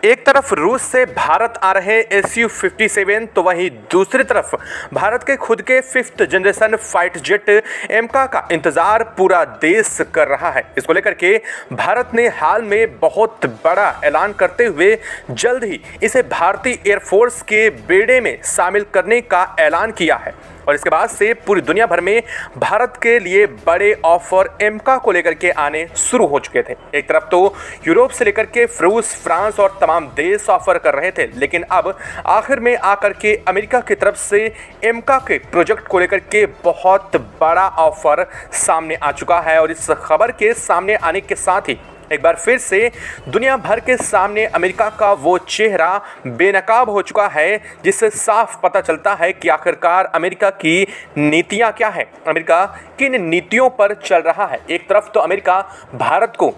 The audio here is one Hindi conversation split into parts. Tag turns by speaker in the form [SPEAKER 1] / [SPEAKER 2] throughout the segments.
[SPEAKER 1] एक तरफ रूस से भारत आ रहे Su-57 तो वहीं दूसरी तरफ भारत के खुद के 5th जनरेशन फाइट जेट एमका का इंतजार पूरा देश कर रहा है। इसको लेकर के भारत ने हाल में बहुत बड़ा ऐलान करते हुए जल्द ही इसे भारतीय एयरफोर्स के बेड़े में शामिल करने का ऐलान किया है और इसके बाद से पूरी दुनिया भर में भारत के लिए बड़े ऑफर एमका को लेकर के आने शुरू हो चुके थे। एक तरफ तो यूरोप से लेकर के रूस, फ्रांस और तमाम देश ऑफर कर रहे थे, लेकिन अब आखिर में आकर के अमेरिका की तरफ से एमका के प्रोजेक्ट को लेकर के बहुत बड़ा ऑफर सामने आ चुका है और इस खबर के सामने आने के साथ ही एक बार फिर से दुनिया भर के सामने अमेरिका का वो चेहरा बेनकाब हो चुका है, जिससे साफ पता चलता है कि आखिरकार अमेरिका की नीतियां क्या है, अमेरिका किन नीतियों पर चल रहा है। एक तरफ तो अमेरिका भारत को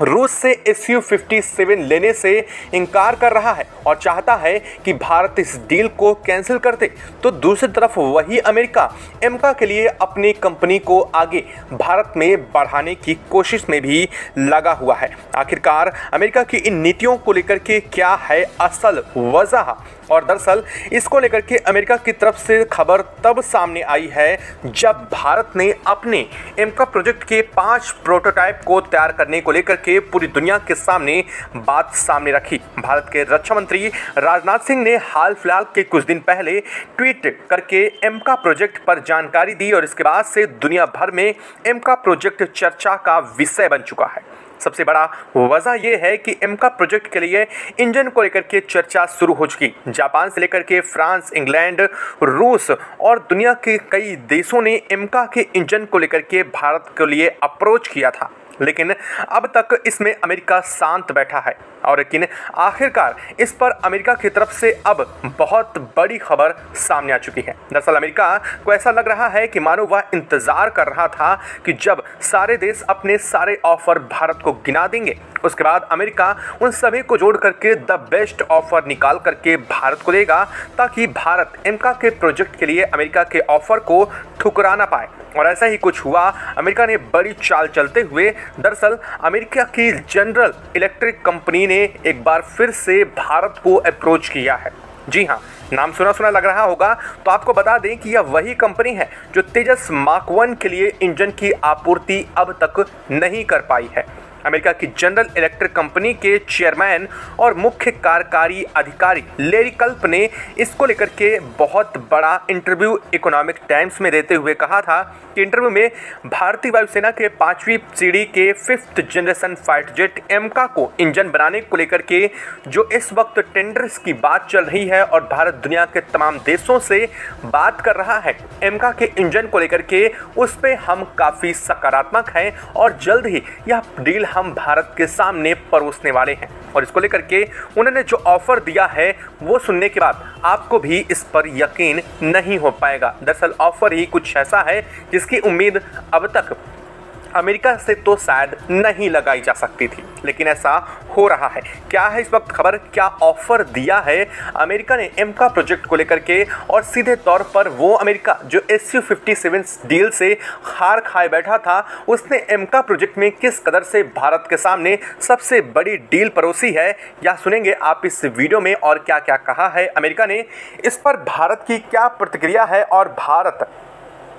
[SPEAKER 1] रूस से Su-57 लेने से इनकार कर रहा है और चाहता है कि भारत इस डील को कैंसिल कर दे, तो दूसरी तरफ वही अमेरिका एमका के लिए अपनी कंपनी को आगे भारत में बढ़ाने की कोशिश में भी लगा हुआ है। आखिरकार अमेरिका की इन नीतियों को लेकर के क्या है असल वजह, और दरअसल इसको लेकर के अमेरिका की तरफ से खबर तब सामने आई है जब भारत ने अपने एमका प्रोजेक्ट के 5 प्रोटोटाइप को तैयार करने को लेकर के पूरी दुनिया के सामने बात सामने रखी। भारत के रक्षा मंत्री राजनाथ सिंह ने हाल फिलहाल के कुछ दिन पहले ट्वीट करके एमका प्रोजेक्ट पर जानकारी दी और इसके बाद से दुनिया भर में एमका प्रोजेक्ट चर्चा का विषय बन चुका है। सबसे बड़ा वजह यह है कि एमका प्रोजेक्ट के लिए इंजन को लेकर के चर्चा शुरू हो चुकी। जापान से लेकर के फ्रांस, इंग्लैंड, रूस और दुनिया के कई देशों ने एमका के इंजन को लेकर के भारत के लिए अप्रोच किया था, लेकिन अब तक इसमें अमेरिका शांत बैठा है और लेकिन आखिरकार इस पर अमेरिका की तरफ से अब बहुत बड़ी खबर सामने आ चुकी है। दरअसल अमेरिका को ऐसा लग रहा है कि मानो वह इंतजार कर रहा था कि जब सारे देश अपने सारे ऑफर भारत को गिना देंगे, उसके बाद अमेरिका उन सभी को जोड़ करके द बेस्ट ऑफर निकाल करके भारत को देगा, ताकि भारत एमका के प्रोजेक्ट के लिए अमेरिका के ऑफर को ठुकरा ना पाए। और ऐसा ही कुछ हुआ। अमेरिका ने बड़ी चाल चलते हुए दरअसल अमेरिका की जनरल इलेक्ट्रिक कंपनी ने एक बार फिर से भारत को अप्रोच किया है। जी हाँ, नाम सुना सुना लग रहा होगा, तो आपको बता दें कि यह वही कंपनी है जो तेजस मार्क 1 के लिए इंजन की आपूर्ति अब तक नहीं कर पाई है। अमेरिका की जनरल इलेक्ट्रिक कंपनी के चेयरमैन और मुख्य कार्यकारी अधिकारी लेरी कल्प ने इसको लेकर के बहुत बड़ा इंटरव्यू इकोनॉमिक टाइम्स में देते हुए कहा था कि इंटरव्यू में भारतीय वायुसेना के 5वीं सीढ़ी के 5th जनरेशन फाइट जेट एमका को इंजन बनाने को लेकर के जो इस वक्त टेंडर्स की बात चल रही है और भारत दुनिया के तमाम देशों से बात कर रहा है एमका के इंजन को लेकर के, उस पर हम काफ़ी सकारात्मक हैं और जल्द ही यह डील हम भारत के सामने परोसने वाले हैं। और इसको लेकर के उन्होंने जो ऑफर दिया है वो सुनने के बाद आपको भी इस पर यकीन नहीं हो पाएगा। दरअसल ऑफर ही कुछ ऐसा है जिसकी उम्मीद अब तक अमेरिका से तो शायद नहीं लगाई जा सकती थी, लेकिन ऐसा हो रहा है। क्या है इस वक्त खबर, क्या ऑफर दिया है अमेरिका ने एमका प्रोजेक्ट को लेकर के, और सीधे तौर पर वो अमेरिका जो Su-57 डील से हार खाए बैठा था, उसने एमका प्रोजेक्ट में किस कदर से भारत के सामने सबसे बड़ी डील परोसी है, या सुनेंगे आप इस वीडियो में। और क्या क्या कहा है अमेरिका ने, इस पर भारत की क्या प्रतिक्रिया है और भारत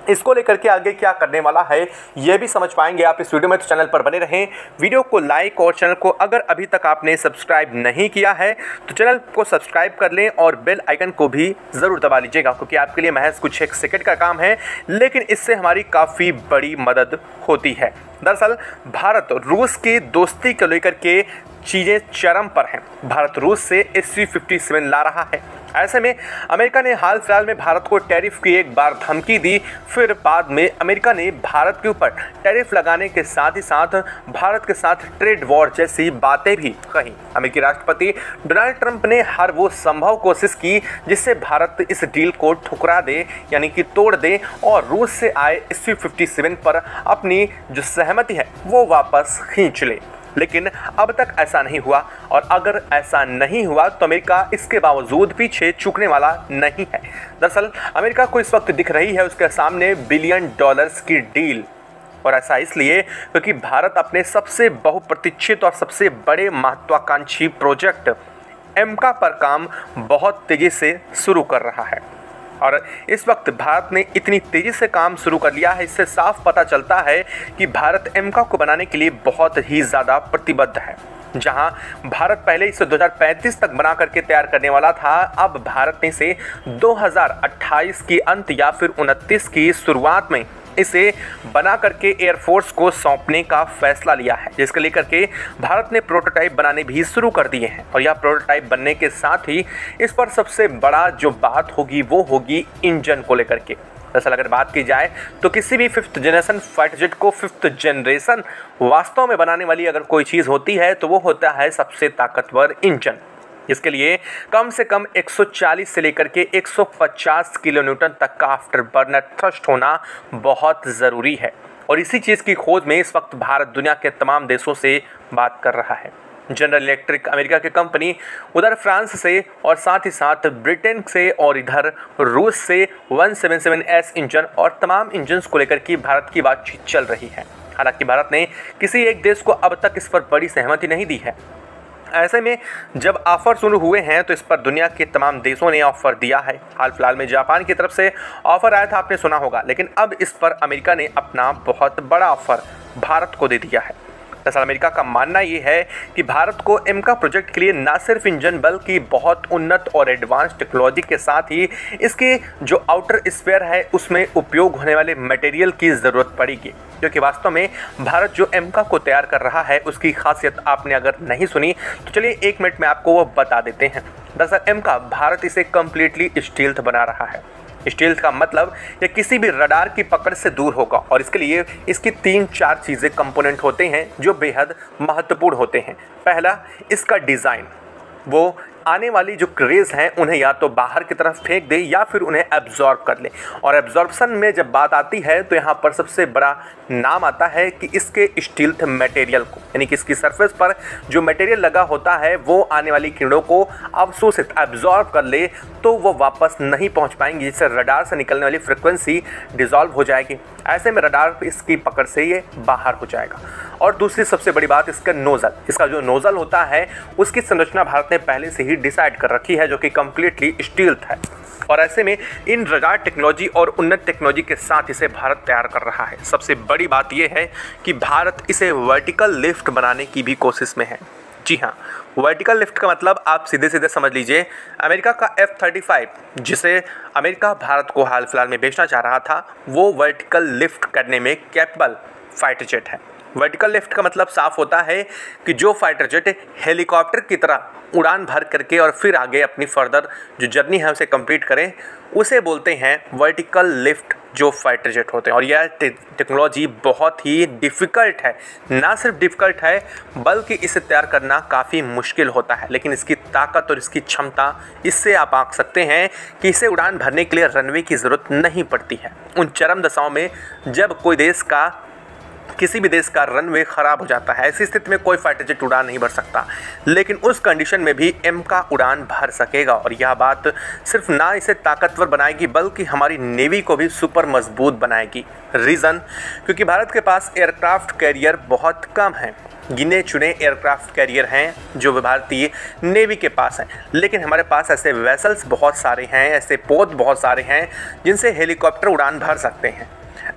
[SPEAKER 1] इसको लेकर के आगे क्या करने वाला है, यह भी समझ पाएंगे आप इस वीडियो में। तो चैनल पर बने रहें, वीडियो को लाइक और चैनल को अगर अभी तक आपने सब्सक्राइब नहीं किया है तो चैनल को सब्सक्राइब कर लें और बेल आइकन को भी ज़रूर दबा लीजिएगा, क्योंकि आपके लिए महज कुछ एक सेकंड का काम है, लेकिन इससे हमारी काफ़ी बड़ी मदद होती है। दरअसल भारत रूस की दोस्ती को लेकर के चीज़ें चरम पर हैं। भारत रूस से Su-57 ला रहा है। ऐसे में अमेरिका ने हाल फिलहाल में भारत को टैरिफ की एक बार धमकी दी, फिर बाद में अमेरिका ने भारत के ऊपर टैरिफ लगाने के साथ ही साथ भारत के साथ ट्रेड वॉर जैसी बातें भी कही। अमेरिकी राष्ट्रपति डोनाल्ड ट्रंप ने हर वो संभव कोशिश की जिससे भारत इस डील को ठुकरा दे, यानी कि तोड़ दे, और रूस से आए Su-57 पर अपनी जो सहमति है वो वापस खींच ले, लेकिन अब तक ऐसा नहीं हुआ। और अगर ऐसा नहीं हुआ तो अमेरिका इसके बावजूद पीछे चूकने वाला नहीं है। दरअसल अमेरिका को इस वक्त दिख रही है उसके सामने $1 बिलियन की डील, और ऐसा इसलिए क्योंकि भारत अपने सबसे बहुप्रतीक्षित और सबसे बड़े महत्वाकांक्षी प्रोजेक्ट एमका पर काम बहुत तेज़ी से शुरू कर रहा है। और इस वक्त भारत ने इतनी तेज़ी से काम शुरू कर लिया है, इससे साफ पता चलता है कि भारत एमका को बनाने के लिए बहुत ही ज़्यादा प्रतिबद्ध है। जहां भारत पहले इसे 2035 तक बना करके तैयार करने वाला था, अब भारत ने इसे 2028 की अंत या फिर 29 की शुरुआत में इसे बना करके एयरफोर्स को सौंपने का फैसला लिया है, जिसको लेकर के भारत ने प्रोटोटाइप बनाने भी शुरू कर दिए हैं। और यह प्रोटोटाइप बनने के साथ ही इस पर सबसे बड़ा जो बात होगी वो होगी इंजन को लेकर के। दरअसल अगर बात की जाए तो किसी भी 5th जनरेशन फाइटर जेट को 5th जनरेशन वास्तव में बनाने वाली अगर कोई चीज़ होती है तो वो होता है सबसे ताकतवर इंजन। इसके लिए कम से कम 140 से लेकर के 150 किलोन्यूटन तक का आफ्टर बर्नर थ्रस्ट होना बहुत ज़रूरी है। और इसी चीज़ की खोज में इस वक्त भारत दुनिया के तमाम देशों से बात कर रहा है। जनरल इलेक्ट्रिक अमेरिका की कंपनी, उधर फ्रांस से और साथ ही साथ ब्रिटेन से और इधर रूस से 177S इंजन और तमाम इंजन्स को लेकर के भारत की बातचीत चल रही है। हालांकि भारत ने किसी एक देश को अब तक इस पर बड़ी सहमति नहीं दी है। ऐसे में जब ऑफर शुरू हुए हैं तो इस पर दुनिया के तमाम देशों ने ऑफर दिया है। हाल फिलहाल में जापान की तरफ से ऑफर आया था, आपने सुना होगा, लेकिन अब इस पर अमेरिका ने अपना बहुत बड़ा ऑफर भारत को दे दिया है। दरअसल अमेरिका का मानना ये है कि भारत को एमका प्रोजेक्ट के लिए न सिर्फ इंजन बल्कि बहुत उन्नत और एडवांस टेक्नोलॉजी के साथ ही इसके जो आउटर स्फीयर है उसमें उपयोग होने वाले मटेरियल की ज़रूरत पड़ेगी, क्योंकि वास्तव में भारत जो एमका को तैयार कर रहा है उसकी खासियत आपने अगर नहीं सुनी तो चलिए 1 मिनट में आपको वो बता देते हैं। दरअसल एमका भारत इसे कम्प्लीटली स्टील्थ बना रहा है। स्टील्थ का मतलब यह किसी भी रडार की पकड़ से दूर होगा और इसके लिए इसकी 3-4 चीज़ें कंपोनेंट होते हैं जो बेहद महत्वपूर्ण होते हैं। पहला, इसका डिज़ाइन, वो आने वाली जो रेज हैं उन्हें या तो बाहर की तरफ फेंक दे या फिर उन्हें एब्जॉर्ब कर ले। और एब्जॉर्प्शन में जब बात आती है तो यहाँ पर सबसे बड़ा नाम आता है कि इसके स्टील्थ मटेरियल को, यानी कि इसकी सरफेस पर जो मटेरियल लगा होता है वो आने वाली किरणों को अवशोषित एब्जॉर्ब कर ले तो वो वापस नहीं पहुँच पाएंगी, जिससे रडार से निकलने वाली फ्रिक्वेंसी डिज़ोल्व हो जाएगी। ऐसे में रडार इसकी पकड़ से ये बाहर हो जाएगा। और दूसरी सबसे बड़ी बात, इसका नोज़ल, इसका जो नोज़ल होता है उसकी संरचना भारत ने पहले से ही डिसाइड कर रखी है, जो कि कम्प्लीटली स्टील्थ है। और ऐसे में इन रडार टेक्नोलॉजी और उन्नत टेक्नोलॉजी के साथ इसे भारत तैयार कर रहा है। सबसे बड़ी बात यह है कि भारत इसे वर्टिकल लिफ्ट बनाने की भी कोशिश में है। जी हाँ, वर्टिकल लिफ्ट का मतलब आप सीधे सीधे समझ लीजिए, अमेरिका का F-35 जिसे अमेरिका भारत को हाल फिलहाल में बेचना चाह रहा था, वो वर्टिकल लिफ्ट करने में कैपेबल फाइटर जेट है। वर्टिकल लिफ्ट का मतलब साफ होता है कि जो फाइटर जेट हेलीकॉप्टर की तरह उड़ान भर करके और फिर आगे अपनी फर्दर जो जर्नी है उसे कंप्लीट करें, उसे बोलते हैं वर्टिकल लिफ्ट जो फाइटर जेट होते हैं। और यह टेक्नोलॉजी बहुत ही डिफ़िकल्ट है, ना सिर्फ डिफ़िकल्ट है बल्कि इसे तैयार करना काफ़ी मुश्किल होता है, लेकिन इसकी ताकत और इसकी क्षमता, इससे आप आंक सकते हैं कि इसे उड़ान भरने के लिए रनवे की ज़रूरत नहीं पड़ती है। उन चरम दशाओं में जब किसी भी देश का रनवे ख़राब हो जाता है, ऐसी स्थिति में कोई फाइटर जेट उड़ान नहीं भर सकता, लेकिन उस कंडीशन में भी एमका उड़ान भर सकेगा। और यह बात सिर्फ ना इसे ताकतवर बनाएगी बल्कि हमारी नेवी को भी सुपर मजबूत बनाएगी। रीज़न, क्योंकि भारत के पास एयरक्राफ्ट कैरियर बहुत कम हैं, गिने चुने एयरक्राफ्ट कैरियर हैं जो भारतीय नेवी के पास हैं, लेकिन हमारे पास ऐसे वेसल्स बहुत सारे हैं, ऐसे पोत बहुत सारे हैं जिनसे हेलीकॉप्टर उड़ान भर सकते हैं।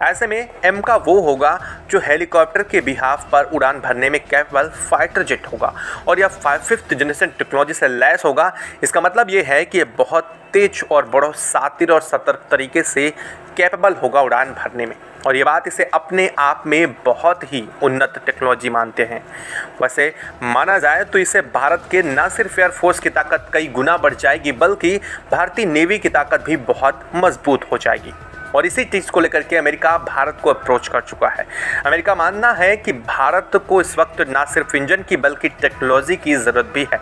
[SPEAKER 1] ऐसे में एमका वो होगा जो हेलीकॉप्टर के बिहाफ पर उड़ान भरने में कैपेबल फाइटर जेट होगा और यह 5th जनरेशन टेक्नोलॉजी से लैस होगा। इसका मतलब ये है कि ये बहुत तेज और बड़ो सातिर और सतर्क तरीके से कैपेबल होगा उड़ान भरने में, और ये बात इसे अपने आप में बहुत ही उन्नत टेक्नोलॉजी मानते हैं। वैसे माना जाए तो इसे भारत के न सिर्फ एयरफोर्स की ताकत कई गुना बढ़ जाएगी बल्कि भारतीय नेवी की ताकत भी बहुत मजबूत हो जाएगी। और इसी चीज़ को लेकर के अमेरिका भारत को अप्रोच कर चुका है। अमेरिका मानना है कि भारत को इस वक्त ना सिर्फ इंजन की बल्कि टेक्नोलॉजी की ज़रूरत भी है।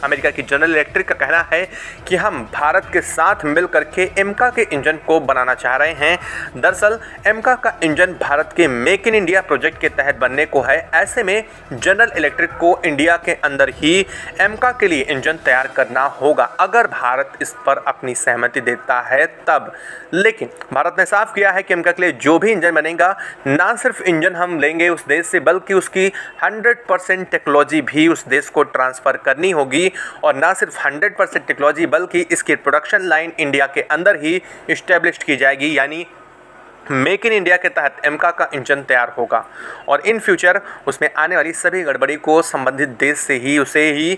[SPEAKER 1] अमेरिका की जनरल इलेक्ट्रिक का कहना है कि हम भारत के साथ मिल करके एमका के इंजन को बनाना चाह रहे हैं। दरअसल एमका का इंजन भारत के मेक इन इंडिया प्रोजेक्ट के तहत बनने को है। ऐसे में जनरल इलेक्ट्रिक को इंडिया के अंदर ही एमका के लिए इंजन तैयार करना होगा, अगर भारत इस पर अपनी सहमति देता है तब। लेकिन भारत ने साफ किया है कि एमका के लिए जो भी इंजन बनेगा, ना सिर्फ इंजन हम लेंगे उस देश से, बल्कि उसकी 100% टेक्नोलॉजी भी उस देश को ट्रांसफ़र करनी होगी। और ना सिर्फ 100% टेक्नोलॉजी बल्कि इसकी प्रोडक्शन लाइन इंडिया के अंदर ही इस्टेब्लिश की जाएगी, यानी मेक इन इंडिया के तहत एमका का इंजन तैयार होगा। और इन फ्यूचर उसमें आने वाली सभी गड़बड़ी को संबंधित देश से ही उसे ही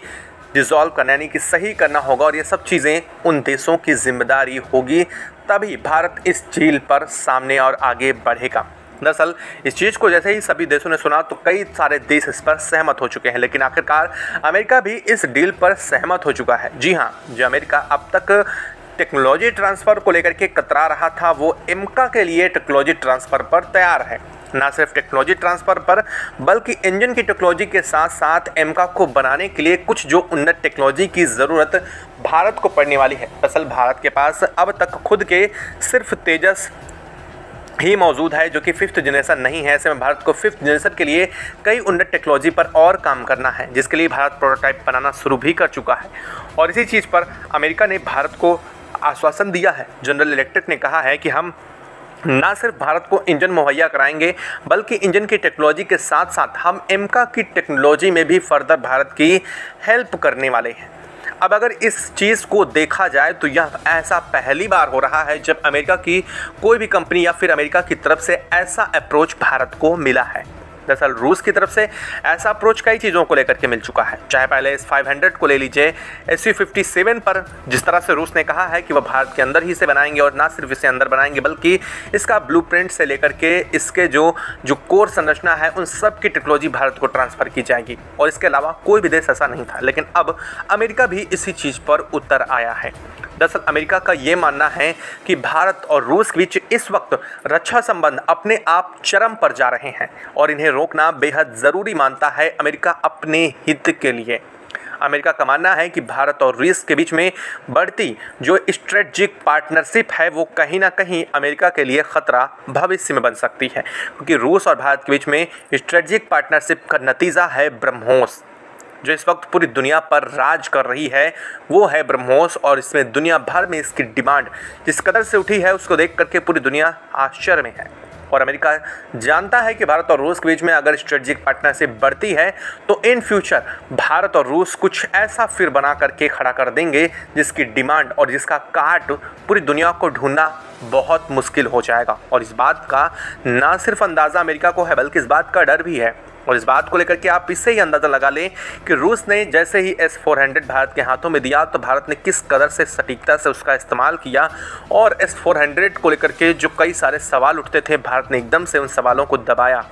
[SPEAKER 1] डिज़ोल्व करना, यानी कि सही करना होगा। और ये सब चीज़ें उन देशों की जिम्मेदारी होगी, तभी भारत इस डील पर सामने और आगे बढ़ेगा। दरअसल इस चीज़ को जैसे ही सभी देशों ने सुना तो कई सारे देश इस पर सहमत हो चुके हैं, लेकिन आखिरकार अमेरिका भी इस डील पर सहमत हो चुका है। जी हाँ, जो अमेरिका अब तक टेक्नोलॉजी ट्रांसफ़र को लेकर के कतरा रहा था, वो एमका के लिए टेक्नोलॉजी ट्रांसफ़र पर तैयार है। ना सिर्फ टेक्नोलॉजी ट्रांसफ़र पर बल्कि इंजन की टेक्नोलॉजी के साथ साथ एमका को बनाने के लिए कुछ जो उन्नत टेक्नोलॉजी की ज़रूरत भारत को पड़ने वाली है। दरअसल भारत के पास अब तक खुद के सिर्फ तेजस ही मौजूद है, जो कि 5th जनरेशन नहीं है। ऐसे में भारत को 5th जनरेशन के लिए कई उन्नत टेक्नोलॉजी पर और काम करना है, जिसके लिए भारत प्रोटोटाइप बनाना शुरू भी कर चुका है। और इसी चीज़ पर अमेरिका ने भारत को आश्वासन दिया है। जनरल इलेक्ट्रिक ने कहा है कि हम ना सिर्फ भारत को इंजन मुहैया कराएंगे, बल्कि इंजन की टेक्नोलॉजी के साथ साथ हम एमका की टेक्नोलॉजी में भी फर्दर भारत की हेल्प करने वाले हैं। अब अगर इस चीज़ को देखा जाए तो यह ऐसा पहली बार हो रहा है जब अमेरिका की कोई भी कंपनी या फिर अमेरिका की तरफ से ऐसा अप्रोच भारत को मिला है। दरअसल रूस की तरफ से ऐसा अप्रोच कई चीज़ों को लेकर के मिल चुका है। चाहे पहले S500 को ले लीजिए, SU-57 पर जिस तरह से रूस ने कहा है कि वह भारत के अंदर ही से बनाएंगे, और ना सिर्फ इसे अंदर बनाएंगे बल्कि इसका ब्लूप्रिंट से लेकर के इसके जो कोर संरचना है उन सब की टेक्नोलॉजी भारत को ट्रांसफ़र की जाएगी। और इसके अलावा कोई भी देश ऐसा नहीं था, लेकिन अब अमेरिका भी इसी चीज़ पर उतर आया है। दरअसल अमेरिका का ये मानना है कि भारत और रूस के बीच इस वक्त रक्षा संबंध अपने आप चरम पर जा रहे हैं और इन्हें रोकना बेहद ज़रूरी मानता है अमेरिका अपने हित के लिए। अमेरिका का मानना है कि भारत और रूस के बीच में बढ़ती जो स्ट्रेटजिक पार्टनरशिप है वो कहीं ना कहीं अमेरिका के लिए ख़तरा भविष्य में बन सकती है, क्योंकि रूस और भारत के बीच में स्ट्रेटजिक पार्टनरशिप का नतीजा है ब्रह्मोस। जो इस वक्त पूरी दुनिया पर राज कर रही है वो है ब्रह्मोस, और इसमें दुनिया भर में इसकी डिमांड जिस कदर से उठी है उसको देख करके पूरी दुनिया आश्चर्य में है। और अमेरिका जानता है कि भारत और रूस के बीच में अगर स्ट्रेटजिक पार्टनरशिप बढ़ती है तो इन फ्यूचर भारत और रूस कुछ ऐसा फिर बना करके खड़ा कर देंगे जिसकी डिमांड और जिसका काट पूरी दुनिया को ढूंढना बहुत मुश्किल हो जाएगा। और इस बात का ना सिर्फ अंदाज़ा अमेरिका को है बल्कि इस बात का डर भी है। और इस बात को लेकर के आप इससे ही अंदाज़ा लगा लें कि रूस ने जैसे ही S-400 भारत के हाथों में दिया तो भारत ने किस कदर से सटीकता से उसका इस्तेमाल किया, और S-400 को लेकर के जो कई सारे सवाल उठते थे भारत ने एकदम से उन सवालों को दबाया।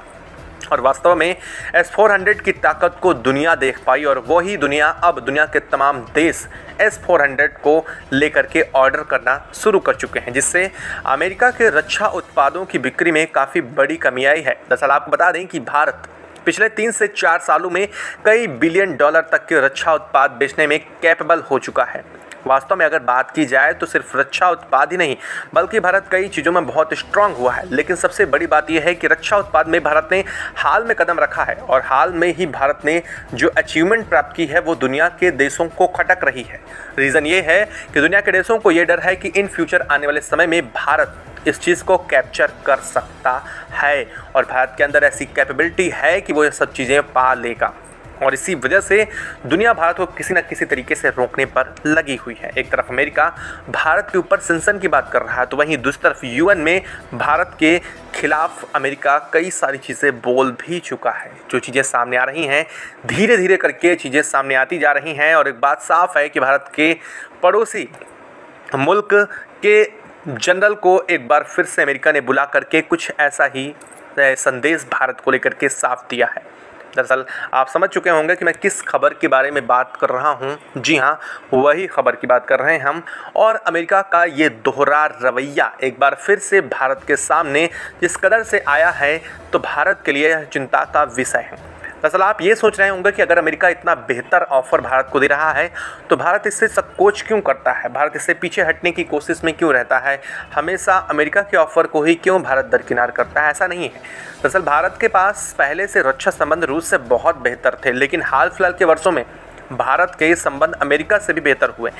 [SPEAKER 1] और वास्तव में S-400 की ताकत को दुनिया देख पाई, और वही दुनिया अब दुनिया के तमाम देश S-400 को लेकर के ऑर्डर करना शुरू कर चुके हैं, जिससे अमेरिका के रक्षा उत्पादों की बिक्री में काफ़ी बड़ी कमी आई है। दरअसल आपको बता दें कि भारत पिछले 3 से 4 सालों में कई बिलियन डॉलर तक के रक्षा उत्पाद बेचने में कैपेबल हो चुका है। वास्तव में अगर बात की जाए तो सिर्फ रक्षा उत्पाद ही नहीं बल्कि भारत कई चीज़ों में बहुत स्ट्रांग हुआ है। लेकिन सबसे बड़ी बात यह है कि रक्षा उत्पाद में भारत ने हाल में कदम रखा है, और हाल में ही भारत ने जो अचीवमेंट प्राप्त की है वो दुनिया के देशों को खटक रही है। रीज़न ये है कि दुनिया के देशों को ये डर है कि इन फ्यूचर आने वाले समय में भारत इस चीज़ को कैप्चर कर सकता है, और भारत के अंदर ऐसी कैपेबिलिटी है कि वो ये सब चीज़ें पा लेगा। और इसी वजह से दुनिया भारत को किसी न किसी तरीके से रोकने पर लगी हुई है। एक तरफ अमेरिका भारत के ऊपर सेंक्शन की बात कर रहा है, तो वहीं दूसरी तरफ UN में भारत के खिलाफ अमेरिका कई सारी चीज़ें बोल भी चुका है। जो चीज़ें सामने आ रही हैं धीरे धीरे करके चीज़ें सामने आती जा रही हैं, और एक बात साफ है कि भारत के पड़ोसी मुल्क के जनरल को एक बार फिर से अमेरिका ने बुला करके कुछ ऐसा ही संदेश भारत को लेकर के साफ दिया है। दरअसल आप समझ चुके होंगे कि मैं किस खबर के बारे में बात कर रहा हूं। जी हां, वही खबर की बात कर रहे हैं हम। और अमेरिका का ये दोहरा रवैया एक बार फिर से भारत के सामने जिस कदर से आया है तो भारत के लिए चिंता का विषय है। दरअसल आप ये सोच रहे होंगे कि अगर अमेरिका इतना बेहतर ऑफर भारत को दे रहा है तो भारत इससे संकोच क्यों करता है, भारत इससे पीछे हटने की कोशिश में क्यों रहता है, हमेशा अमेरिका के ऑफर को ही क्यों भारत दरकिनार करता है। ऐसा नहीं है। दरअसल भारत के पास पहले से रक्षा संबंध रूस से बहुत बेहतर थे, लेकिन हाल फिलहाल के वर्षों में भारत के संबंध अमेरिका से भी बेहतर हुए।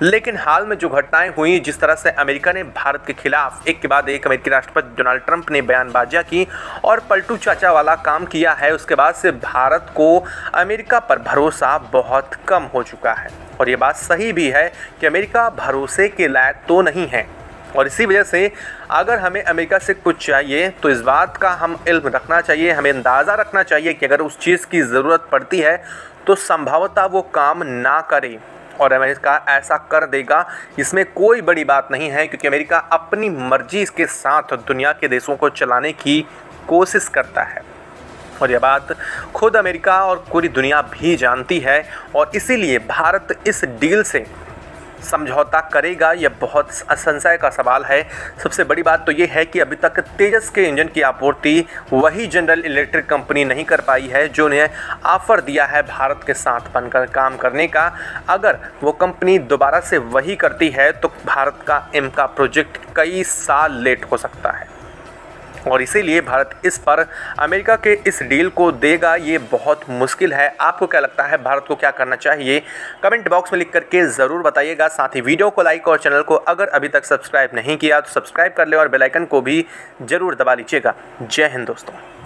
[SPEAKER 1] लेकिन हाल में जो घटनाएं हुई, जिस तरह से अमेरिका ने भारत के खिलाफ एक के बाद एक अमेरिकी राष्ट्रपति डोनाल्ड ट्रंप ने बयानबाजियां की और पलटू चाचा वाला काम किया है, उसके बाद से भारत को अमेरिका पर भरोसा बहुत कम हो चुका है। और ये बात सही भी है कि अमेरिका भरोसे के लायक तो नहीं है। और इसी वजह से अगर हमें अमेरिका से कुछ चाहिए तो इस बात का हम इल्म रखना चाहिए, हमें अंदाज़ा रखना चाहिए कि अगर उस चीज़ की ज़रूरत पड़ती है तो संभवतः वो काम ना करे, और अमेरिका ऐसा कर देगा। इसमें कोई बड़ी बात नहीं है, क्योंकि अमेरिका अपनी मर्जी के साथ दुनिया के देशों को चलाने की कोशिश करता है, और यह बात खुद अमेरिका और पूरी दुनिया भी जानती है। और इसीलिए भारत इस डील से समझौता करेगा, यह बहुत संशय का सवाल है। सबसे बड़ी बात तो ये है कि अभी तक तेजस के इंजन की आपूर्ति वही जनरल इलेक्ट्रिक कंपनी नहीं कर पाई है जो उन्हें ऑफर दिया है भारत के साथ बनकर काम करने का। अगर वो कंपनी दोबारा से वही करती है तो भारत का एमका प्रोजेक्ट कई साल लेट हो सकता है, और इसीलिए भारत इस पर अमेरिका के इस डील को देगा, ये बहुत मुश्किल है। आपको क्या लगता है, भारत को क्या करना चाहिए? कमेंट बॉक्स में लिख करके ज़रूर बताइएगा। साथ ही वीडियो को लाइक और चैनल को अगर अभी तक सब्सक्राइब नहीं किया तो सब्सक्राइब कर ले और बेल आइकन को भी ज़रूर दबा लीजिएगा। जय हिंद दोस्तों।